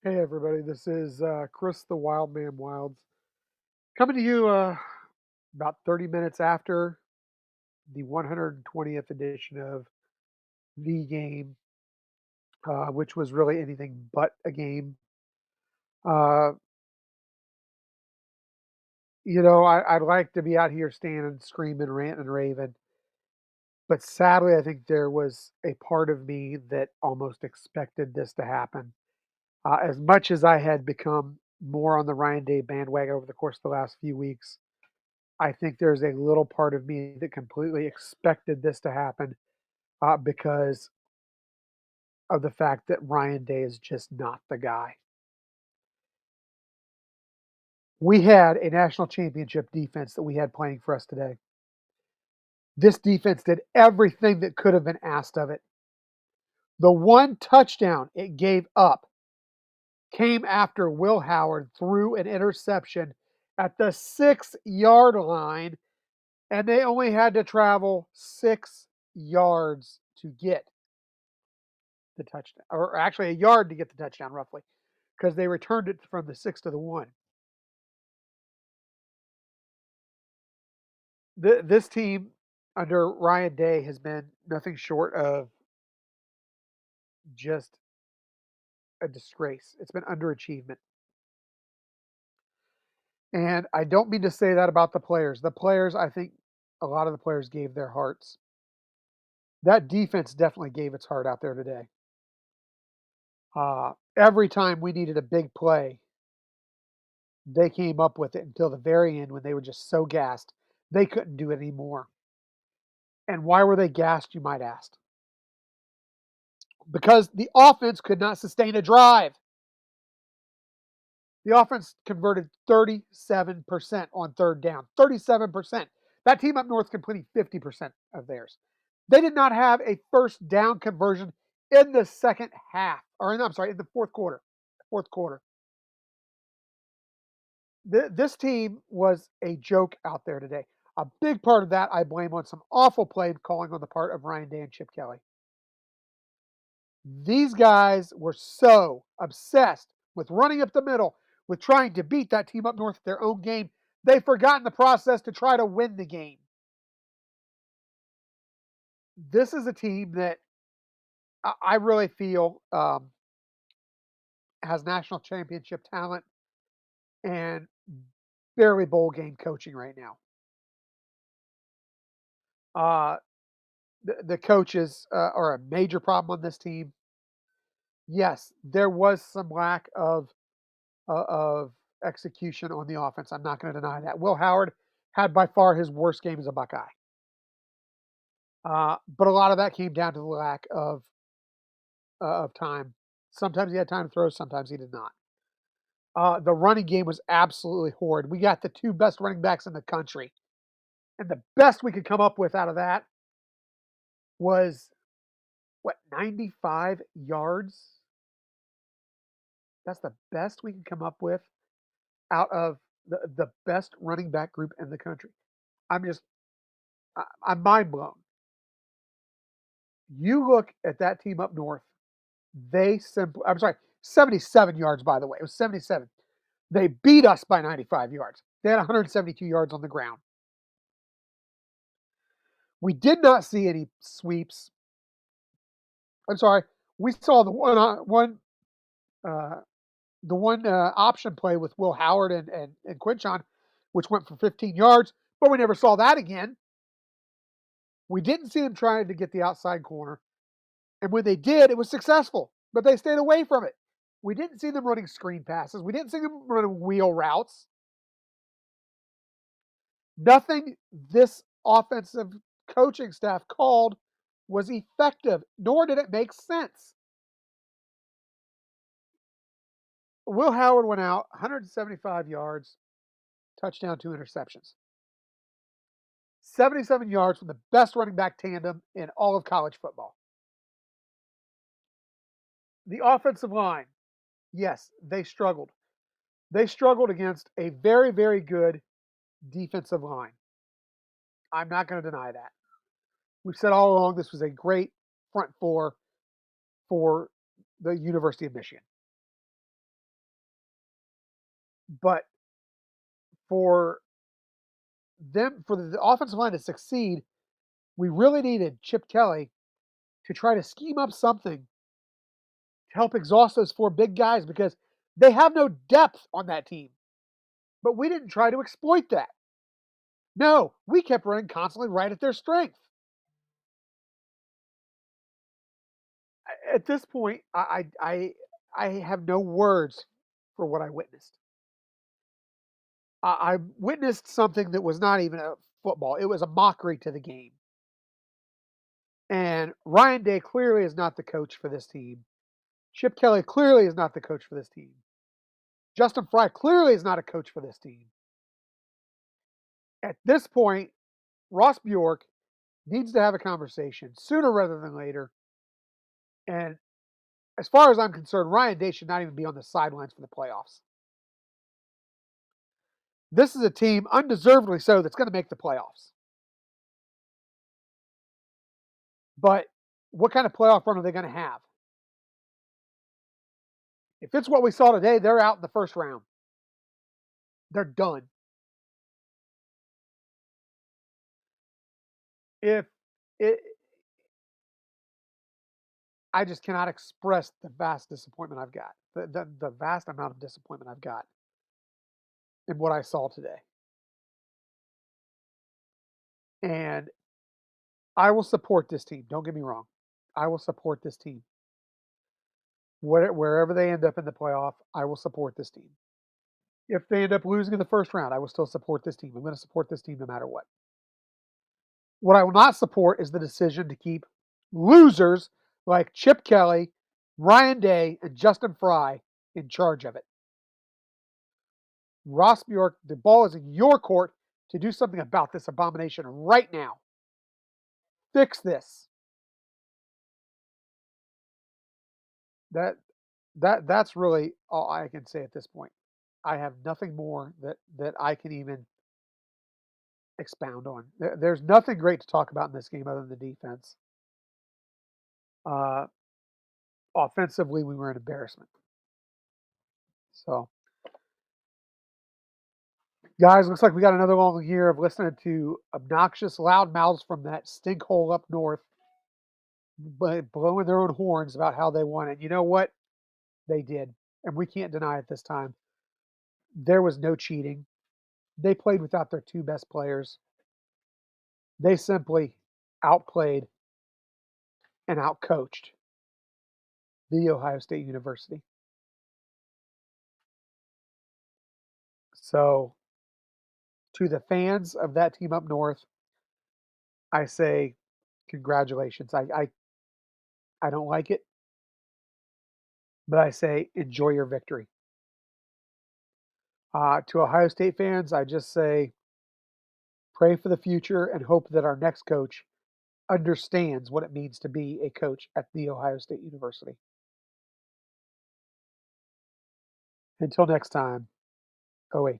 Hey everybody, this is Chris the Wildman Wilds coming to you about 30 minutes after the 120th edition of the game, which was really anything but a game. Uh, I'd like to be out here standing, screaming, ranting, and raving, but sadly, I think there was a part of me that almost expected this to happen. As much as I had become more on the Ryan Day bandwagon over the course of the last few weeks, I think there's a little part of me that completely expected this to happen because of the fact that Ryan Day is just not the guy. We had a national championship defense that we had playing for us today. This defense did everything that could have been asked of it. The one touchdown it gave up came after Will Howard threw an interception at the 6-yard line, and they only had to travel 6 yards to get the touchdown, or actually a yard to get the touchdown, roughly, because they returned it from the 6 to the 1. This team under Ryan Day has been nothing short of just a disgrace. It's been underachievement. And I don't mean to say that about the players. The players, I think a lot of the players gave their hearts. That defense definitely gave its heart out there today. Every time we needed a big play, they came up with it until the very end when they were just so gassed they couldn't do it anymore. And why were they gassed, you might ask? Because the offense could not sustain a drive. The offense converted 37% on third down. 37%. That team up north completing 50% of theirs. They did not have a first down conversion in the second half, or I'm sorry, in the fourth quarter. Fourth quarter. This team was a joke out there today. A big part of that I blame on some awful play calling on the part of Ryan Day and Chip Kelly. These guys were so obsessed with running up the middle, with trying to beat that team up north at their own game, they forgot in the process to try to win the game. This is a team that I really feel has national championship talent and barely bowl game coaching right now. Uh, the coaches are a major problem on this team. Yes, there was some lack of execution on the offense. I'm not going to deny that. Will Howard had by far his worst game as a Buckeye. But a lot of that came down to the lack of time. Sometimes he had time to throw, sometimes he did not. The running game was absolutely horrid. We got the two best running backs in the country. And the best we could come up with out of that was, what, 95 yards? That's the best we could come up with out of the best running back group in the country. I'm just, I'm mind blown. You look at that team up north, they simply, I'm sorry, 77 yards, by the way. It was 77. They beat us by 95 yards. They had 172 yards on the ground. We did not see any sweeps. I'm sorry. We saw uh, the one option play with Will Howard and Quinchon, which went for 15 yards, but we never saw that again. We didn't see them trying to get the outside corner. And when they did, it was successful, but they stayed away from it. We didn't see them running screen passes. We didn't see them running wheel routes. Nothing this offensive coaching staff called was effective, nor did it make sense. Will Howard went out 175 yards, touchdown, two interceptions. 77 yards from the best running back tandem in all of college football. The offensive line, yes, they struggled. They struggled against a very, very good defensive line. I'm not going to deny that. We've said all along this was a great front four for the University of Michigan. But for for the offensive line to succeed, we really needed Chip Kelly to try to scheme up something to help exhaust those 4 big guys because they have no depth on that team. But we didn't try to exploit that. No, we kept running constantly right at their strength. At this point, I have no words for what I witnessed. I witnessed something that was not even a football. It was a mockery to the game. And Ryan Day clearly is not the coach for this team. Chip Kelly clearly is not the coach for this team. Justin Fry clearly is not a coach for this team. At this point, Ross Bjork needs to have a conversation sooner rather than later. And as far as I'm concerned, Ryan Day should not even be on the sidelines for the playoffs. This is a team, undeservedly so, that's going to make the playoffs. But what kind of playoff run are they going to have? If it's what we saw today, they're out in the first round. They're done. If it, I just cannot express the vast disappointment I've got, the vast amount of disappointment I've got in what I saw today. And I will support this team. Don't get me wrong. I will support this team. Wherever they end up in the playoff, I will support this team. If they end up losing in the first round, I will still support this team. I'm going to support this team no matter what. What I will not support is the decision to keep losers like Chip Kelly, Ryan Day, and Justin Fry in charge of it. Ross Bjork, the ball is in your court to do something about this abomination right now. Fix this. That that's really all I can say at this point. I have nothing more that I can even expound on. There's nothing great to talk about in this game other than the defense. Uh, Offensively, we were an embarrassment. So, guys, looks like we got another long year of listening to obnoxious, loud mouths from that stink hole up north, but blowing their own horns about how they won it. You know what? They did, and we can't deny it this time. There was no cheating. They played without their 2 best players. They simply outplayed and outcoached the Ohio State University. So, to the fans of that team up north, I say congratulations. I don't like it, but I say enjoy your victory. To Ohio State fans, I just say pray for the future and hope that our next coach understands what it means to be a coach at the Ohio State University. Until next time, OH.